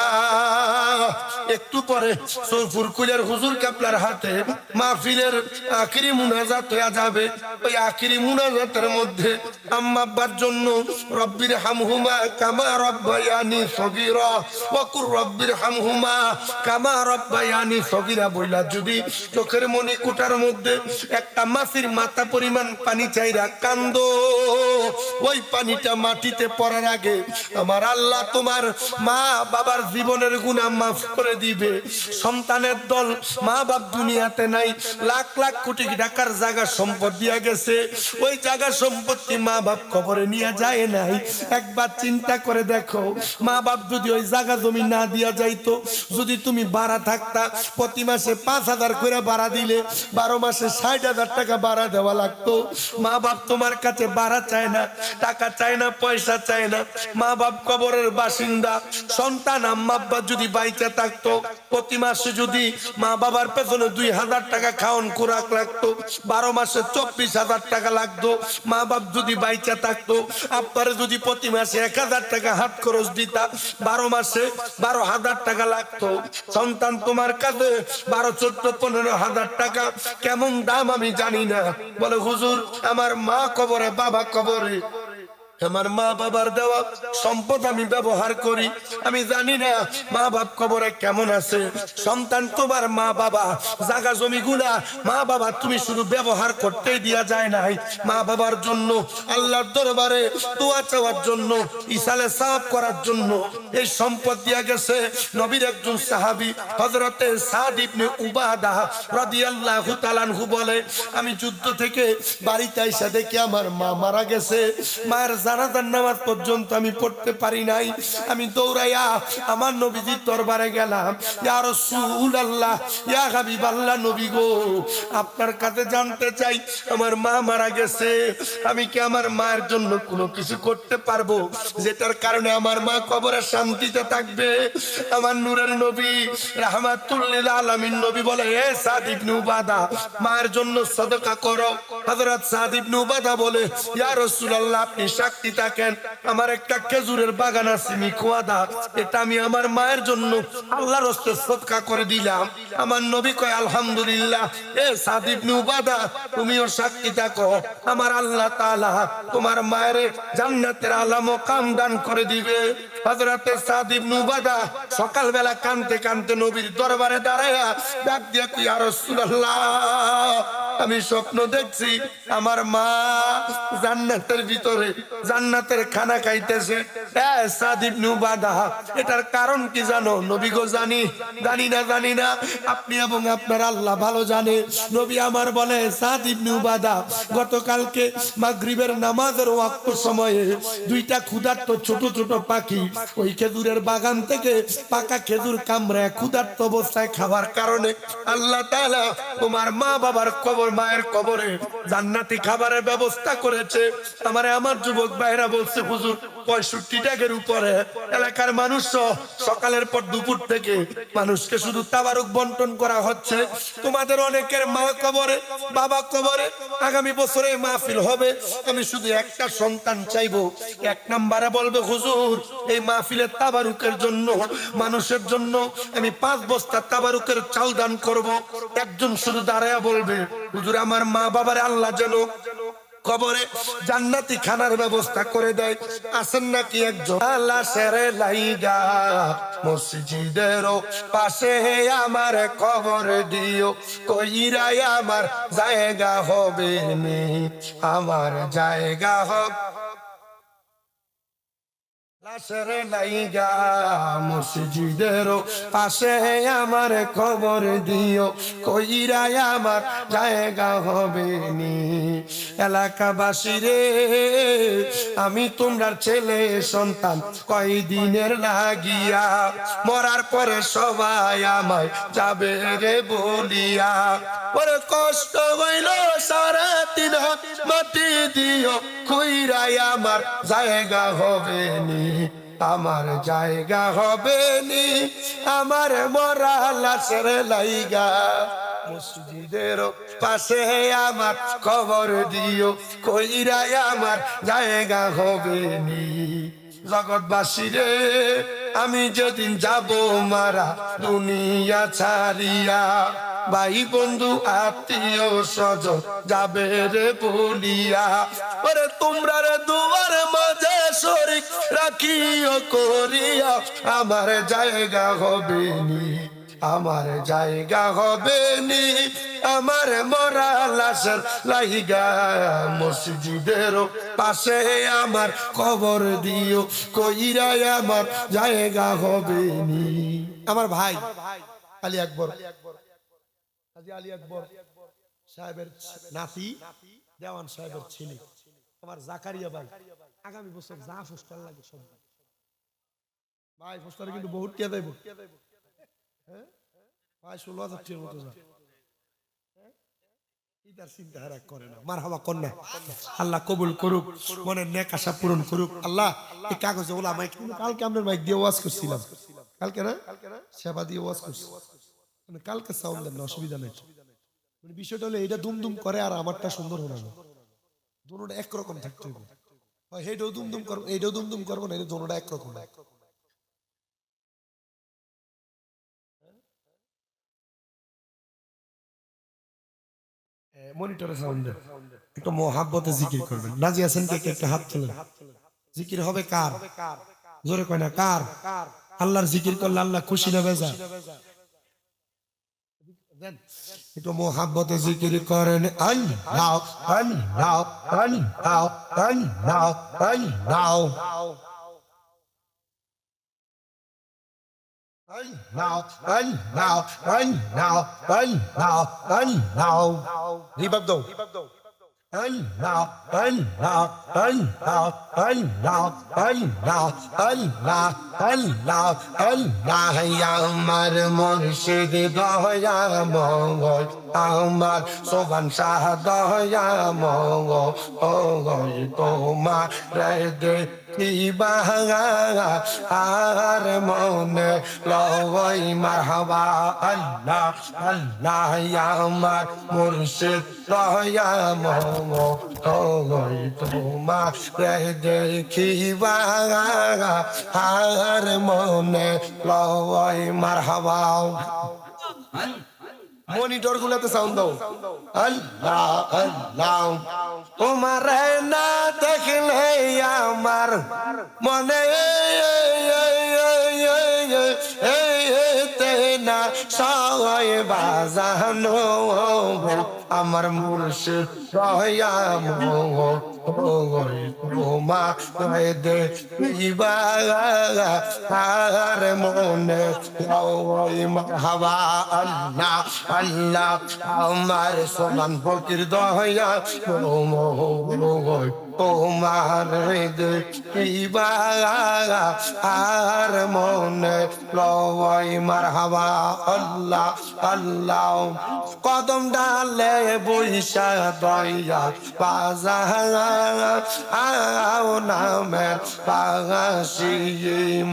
একটু পরে সৈফুর কুলের হুজুর কাপলার হাতে মাহফিলের আখিরি মুনাজাত হয়ে যাবে। ওই আখিরি মুনাজাতের মধ্যে আম্মা আব্বার জন্য রব্বির হামহুমা কামা রব্বায়ানি সগীরা ওয়া কুর রব্বির হামহুমা কামা রব্বায়ানি সগীরা বইলা যদি চোখের মনি কুটার মধ্যে একটা মাছির মাথা পরিমাণ পানি চাইরা কান্দো, ওই পানিটা মাটিতে পড়ার আগে আমার আল্লাহ তোমার মা বাবার জীবনের গুনাহ মাফ করে দিবে। সন্তানের দল, মা বাপ দুনিয়াতে নাই, লাখ লাখ কোটি টাকার জায়গা সম্পদ দিয়া গেছে, ওই জায়গা সম্পত্তি মা বাপ কবরে নিয়ে যায় নাই। একবার চিন্তা করে দেখো, মা বাপ যদি ওই জায়গা জমি না দিয়া যাইতো, যদি তুমি ভাড়া থাকতা, প্রতি মাসে 5000 করে ভাড়া দিলে 12 মাসে 60,000 টাকা ভাড়া দেওয়া লাগতো। মা বাপ তোমার কাছে ভাড়া চায় না, টাকা চায় না, পয়সা চায় না, মা বাপ কবরের বাসিন্দা। সন্তান আম্মা আব্বা যদি বাইচা থাকতো, প্রতি মাসে যদি মা বাবার পেছনে 2000 টাকা খাওন খোরাক লাগতো, 12 মাসে 24,000 টাকা লাগতো। মা বাপ যদি বাইচা থাকতো, আপনারে যদি প্রতি মাসে 1000 টাকা হাত খরচ দিতা, 12 মাসে 12,000 টাকা লাগতো। সন্তান তোমার কাছে 12-14-15,000 টাকা কেমন দাম আমি জানি না। বলে হুজুর আমার মা কবরে, বাবা কবরে, আমার মা বাবার দেওয়া সম্পদ আমি ব্যবহার করি, আমি জানি না মা বাপ কবরে কেমন আছে। সন্তান তোমার মা বাবা জায়গা জমি গুলা মা বাবা তুমি শুধু ব্যবহার করতেই দিয়া যায় নাই, মা বাবার জন্য আল্লাহর দরবারে দোয়া চাওয়ার জন্য, ইসালে সাফ করার জন্য এই সম্পদ দিয়া গেছে। নবীর একজন সাহাবী হযরতে সাদ ইবনে উবাদা রাদিয়াল্লাহু তাআলা আনহু বলে, আমি যুদ্ধ থেকে বাড়িতে এসে দেখি আমার মা মারা গেছে। মায়ের জানাজার নামাজ পর্যন্ত আমি পড়তে পারি নাই। আমি দৌড়াইয়া আমার নবীজির দরবারে গেলাম, ইয়া রাসূলুল্লাহ, ইয়া হাবিবাল্লাহ, নবী গো আপনার কাছে জানতে চাই আমার মা মারা গেছে, আমি কি আমার মায়ের জন্য কোনো কিছু করতে পারবো যেটার কারণে আমার মা কবরে শান্তিতে থাকবে? আমার নূরের নবী রাহমাতুল লিল আলামিন নবী বলে, এ সাদ ইবনে উবাদা মায়ের জন্য সদকা করো। হযরত সাদ ইবনে উবাদা বলে, ইয়া রাসূলুল্লাহ আপনি সাক্ষী থাকেন, আমার একটা খেজুরের বাগান আছে মিকুয়াদা, এটা আমি আমার মায়ের জন্য আল্লাহর হস্তে সদকা করে দিলাম। আমার নবী কয় আলহামদুলিল্লাহ। এ সাদ ইবনে উবাদা, তুমিও সাক্ষী থাকো, আমার আল্লাহ তাআলা তোমার মায়ের জান্নাতের আলা মাকাম দান করে দিবে। হযরতে সাদ ইবনে উবাদা সকালবেলা কাঁদতে কাঁদতে নবীর দরবারে দাঁড়ায়া ডাক দিয়া কই, ইয়া রাসূলুল্লাহ, আমি স্বপ্ন দেখছি আমার মা জান্নাতের ভিতরে জান্নাতের খানা খাইতেছে। সাদ ইবনে উবাদা, এটার কারণ কি জানো? নবী গো, জানি না, আপনি এবং আপনার আল্লাহ ভালো জানে। নবী আমার বলে, সাদ ইবনে উবাদা, গতকালকে মাগরিবের নামাজের ওয়াক্ত সময়ে দুইটা ক্ষুধার্ত ছোট ছোট পাখি ওই খেজুরের বাগান থেকে পাকা খেজুর কামড়ায় ক্ষুধার্ত অবস্থায় খাবার কারণে আল্লাহ তাআলা তোমার মা বাবার কবর, মায়ের কবরে জান্নাতি খাবারের ব্যবস্থা করেছে। আমার যুবক ভাইরা বলছে, হুজুর 65 টাকার উপরে এলাকার মানুষ সকালের পর দুপুর থেকে মানুষকে শুধু তাবারুক বন্টন করা হচ্ছে। তোমাদের অনেকের মা কবরে, বাবা কবরে, আগামী বছরে মাহফিল হবে। আমি শুধু একটা সন্তান চাইবো, 1 নম্বরে বলবে, হুজুর এই মাহফিলের তাবারুকের জন্য, মানুষের জন্য আমি 5 বস্তা তাবারুকের চাল দান করব। একজন শুধু দাঁড়ায়া বলবে, হুজুর আমার মা বাবার আল্লাহ যেন কবরে জান্নাতি খানার ব্যবস্থা করে দেয়। আছেন নাকি একজন? আল্লাহ সেরে লাইগা মসজিদের পাশে আমার কবর দিও, কইরাই আমার জায়গা হবে নি, আমার জায়গা হবে। লাশের লাইগা মসজিদের পাশে আমার খবর দিও, কইরাই আমার জায়গা হবে নি। এলাকাবাসী রে, আমি তোমরা ছেলে সন্তান কয়দিনের লাগিয়া, মরার পরে সবাই আমায় যাবে রে বলিয়া। পরে কষ্ট হইল 3.5 হাত মাটি দিও, কইরাই আমার জায়গা হবে নি, আমার জায়গা হবে নি, আমার মরা লাশের লাইগা মসজিদের পাশে আমার খবর দিও, কইরাই আমার জায়গা হবে নি। জগৎবাসী রে, আমি যেদিন যাব মারা দুনিয়া ছাড়িয়া, ভাই বন্ধু আত্মীয় স্বজন যাবে রে বলিয়া, ওরে তোমরা রে দুয়ার মাঝে শরীক রাখিও করিয়া, আমার জায়গা হবে নি, আমার জায়গা হবে নি, আমার মরা লাশের লাইগা মসজিদের পাশে আমার কবর দিও, কইরাই আমার জায়গা হবে নি। আমার ভাই আলী আকবর, হাজী আলী আকবর সাহেবের নাতি, দেওয়ান সাহেবের ছেলে, আমার জাকারিয়া ভাই, আগামী বছর যা পোস্টার লাগে সব ভাই, পোস্টারে কিন্তু বহুত টিয়া দেব, হ্যাঁ ভাই 16,000 টিয়ার মতো যা, ইদার চিন্তা হারা করে না। মারহাবা কন্যা, আল্লাহ কবুল করুক, মনের নেক আশা পূরণ করুক আল্লাহ। এই কাগজে ওলা মাইক, কালকে আমরা মাইক দিয়ে ওয়াজ করছিলাম, কালকে না সেবা দিয়ে ওয়াজ করছি, মানে কালকে সাউন্ড দেন না, অসুবিধা নেই। মানে বিষয়টা হলো এইটা দুমদুম করে আর আমারটা সুন্দর হলো না, দুটোটা একরকম থাকতে হবে। হয় এইটাও দুমদুম করবো, এইটাও দুমদুম করবো না, এটা দুটোটা একরকম। মনিটরে সাউন্ড দেন, একটু মোহাব্বতে জিকির করবেন। রাজি আছেন কে কে? একটা হাত তোলেন। জিকির হবে কার? জোরে কয় না কার? আল্লাহর জিকির করলে আল্লাহ খুশি না বেজা? একটু মোহাব্বতে জিকির করেন। আল্লাহ আল্লাহ আল্লাহ আল্লাহ আল্লাহ Allah, Allah, Allah, Allah, Allah. Ribab do. Allah, Allah, Allah, Allah, Allah, Allah, Allah, Allah. Ya আমার মুর্শিদ দয়া মঙ্গল, আমার সোবান শাহ দয়া মঙ্গল, তোমার কি বাঙা আর মনে লয় মারহাবা আল্লাহ আল্লাহ আমার মুর্শিদ রয়া ময় তোমার দেখি বাঙা আর মনে লয় মারহাবা মনিটর গুলাতে সাউন্ড দাও আল্লাহ আল্লাহ তোমার না দেখলে আমার মনে না সবাই বাজানো আমার মুর্শিদ রয়া তোমার দেখিবা আর মনে মারহাবা আল্লাহ আল্লাহ আমার সমান ফকির দয়া তোমার দেখিবা আর মনে লয় মারহাবা আল্লাহ আল্লাহ কদম ডালে বৈশা দয়া বাজা আও নামে পাগাসি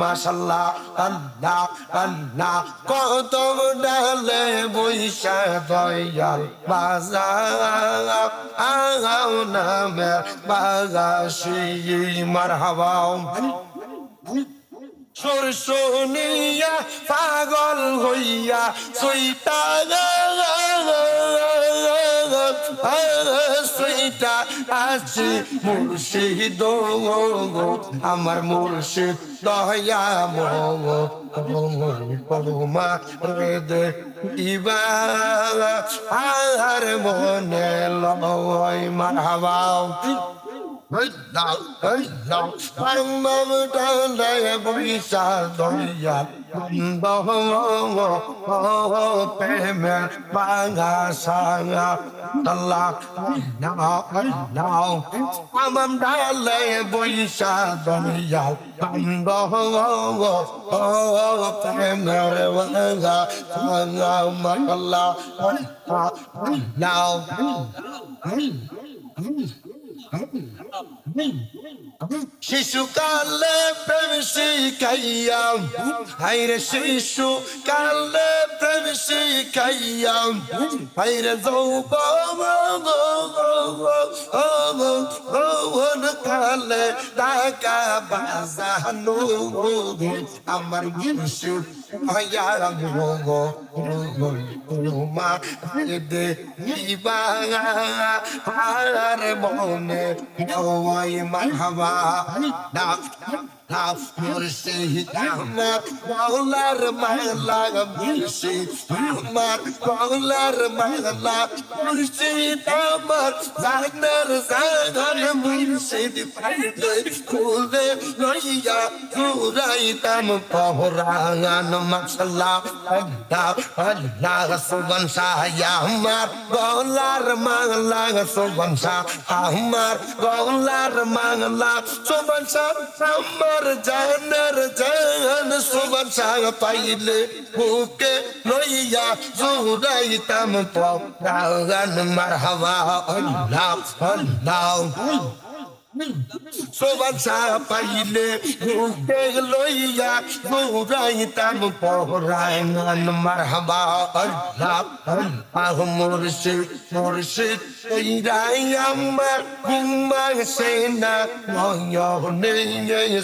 মাশাল্লাহ আল্লাহ আল্লাহ কদম ডালে বৈশা দয়াল বাজা আও নামে পাগাসি মারহাবা শুনিয়া পাগল হইয়া সইতা সইটা আছে মুর্শিদ আমার মুর্শিদ দয়া মা রে ইবা আর মনে লয় মারহাবা প্রেমের বাঙা সাঙা আল্লাহ আমার ডালে বৈশা দয়া প্রেমের বাঙা সাঙা আল্লাহ শিশুকালে প্রেম শিখাইয়া হাইরে শিশুকালে প্রেম শিখাইয়া হাইরে যৌবন কালে টাকা বাজানো আমার মুর্শিদ হইয়া মা দে আর মনে ওই মারহাবা না মুর্শিদ আমার মাওলার মালা মুর্শিদ আমার মাওলার মালা মুর্শিদ আমার জানের জান মুর্শিদ পাইলে খুলে লইয়া ঘুরাইতাম পহরান মাশাল্লাহ আল্লাহ আল্লাহ সুবহান শাহ আমার গলার মালা সুবহান শাহ আমার গলার মালা সুবহান শাহ আমার জানের জান সুবহান শাহ পাইলে বুকে লইয়া জুড়াইতাম পরাণ মারহাবা আল্লাহ আল্লাহ সুবহান শাহ পাইলে বুকে লইয়া জুড়াইতাম পরাণ মারহাবা আল্লাহ আল্লাহ মুর্শিদ মুর্শিদ ইরাই আমার ঘুমা সেনা নয়নে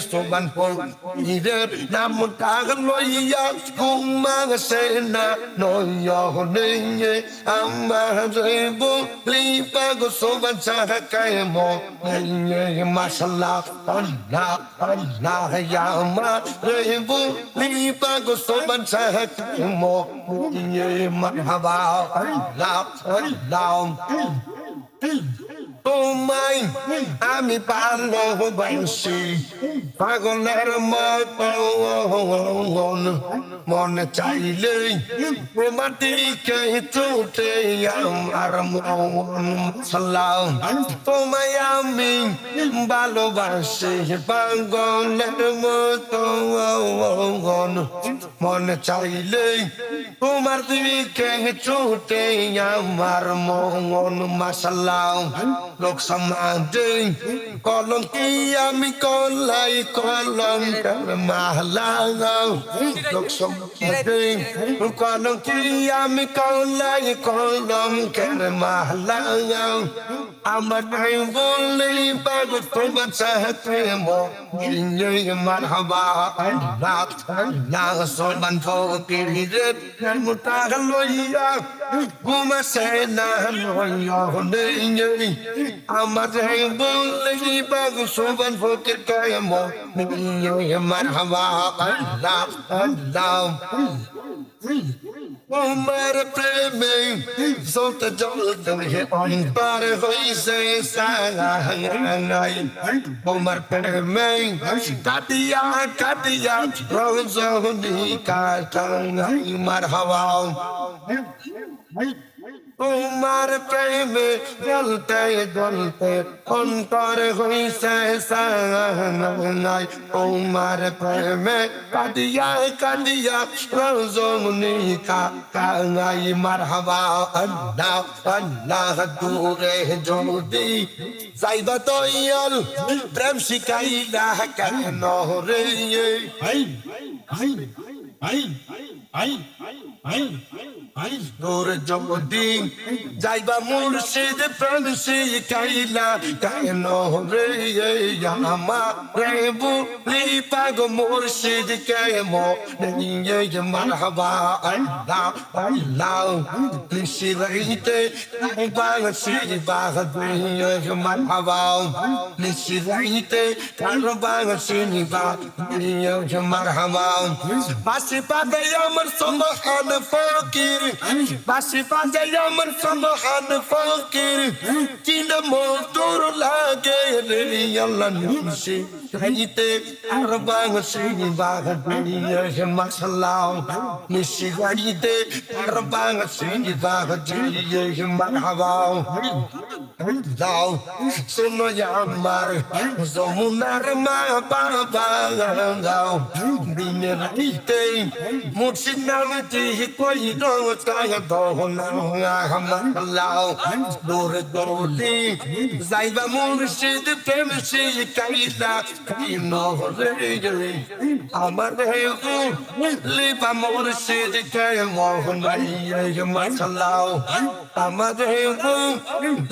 সুবহান ফকিরের নাম কাগ লইয়া ঘুমা সেনা নয়নে আমার বলি পাগ সুবহান শাহ কায়ম মাশাল্লাহ আল্লাহ আল্লাহ ইয়া আমার বলি পাগ সুবহান শাহ কায়ম মারহাবা আল্লাহ আল্লাহ তোমায় আমি ভালোবাসি পাগলের মতন মন চাইলেই মাটিকে ছুটে আমার মন সালাম তোমায় আমি ভালোবাসি পাগলের মতন মন চাইলেই তোমার দিকে ছুটে আমার মন মাসাল্লাহ লোক সমাজে কলঙ্কি আমি কলাই কলম মাহলা লোক সমাজে কলঙ্কি আমি কলাই কলম কেন মাহলা আমার নাই বললেই বাবু তোমার চাহতে মারহাবা না সলমান ফকির রে মুটা লইয়া ঘুমাসে না লইয়া আমার নাই বললেই বাবু সলমান ফকির কয় মারহাবা আল্লাহ তোমার প্রেমে সত জ্বলতে অন্তর হইছে সারাই তোমার প্রেমে কাটিয়া কাটিয়া রজনী কাটাই মারহাবা তোমার প্রেমে জ্বলতে জ্বলতে অন্তর হইছে সারাই তোমার প্রেমে কাটিয়া কাটিয়া রজনী কাটাই মারহাবা আল্লাহ আল্লাহ দূরে যদি যাইবা তৈয়াল প্রেম শিখাইলা কেন রে দূরে যদি যাইবা মুর্শিদ প্রেম শিখাইলা কেন রে আমার রে বুলি পাগ মুর্শিদ কে মারহাবা আল্লাহ আল্লাহ নিশিরাইতে বাংশি বাহাদুর মারহাবা নিশিরাইতে বাংশি বাহাদুর মারহাবা বাসি পাবে আমার সুবহান ফকির বাসি পাবে আমার সুবহান ফকির চিন মধুর লাগে রে আল্লাহ নিশি রাইতে আর বাংশি বাহাদুর মাশাআল্লাহ নিশি রাইতে আর বাংশি বাহাদুর মারহাবা দাও শোনো আমার যমুনার মা বাবা গাও দিনে রাইতে মুর্শিদ নামটি কই দোকায় দোহনা হামাল্লাহ দূর দৌড়ি যাইবা মুর্শিদ প্রেম শিখাইলা কেন রে আমার লিবা মুর্শিদ কে মোহন মাশাআল্লাহ আমার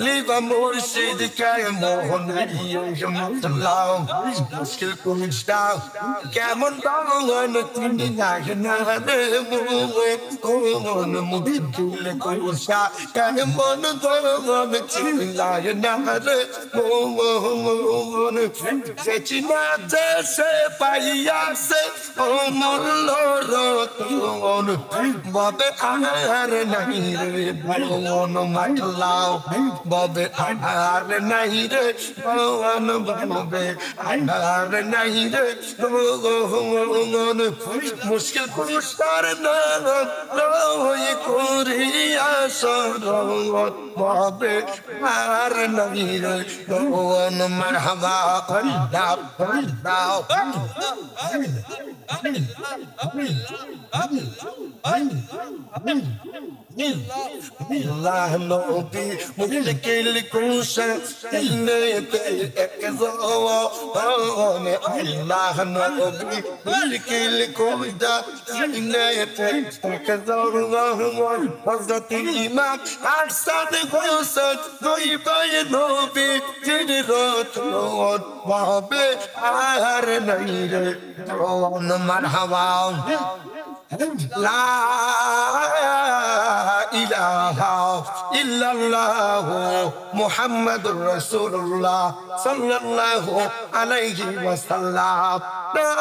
লিবা মুর্শিদ কে মোহন মাশাআল্লাহ মুশকিল কুমস্তা কেমন দমন তুমি না রে কোন মুশকিল কুমস্তা কেমন দমন তুমি না রে মোহন চেচিনা দেশে পাইয়াছে ও মল্ল রতন বাবে আর নাই রে ভগবান মাঠলাও বাবে আর নাই রে ভগবান বাবে আর নাই রে ভগবান মুশকিল কুস্তার নাম রই করিয়া সরবত বাবে আর নাই রে ভগবান মারহাবা আল্লাহ Allah nobi mutkil kusa ilete ekzawa ne Allah nobi mutkil kuda ilete ekzawa Hazrat Imam Hasan Hussein doi bay nobi jinrot wabe ar naire on marhaba La ilaha illallah Muhammadur Rasulullah sallallahu alaihi wasallam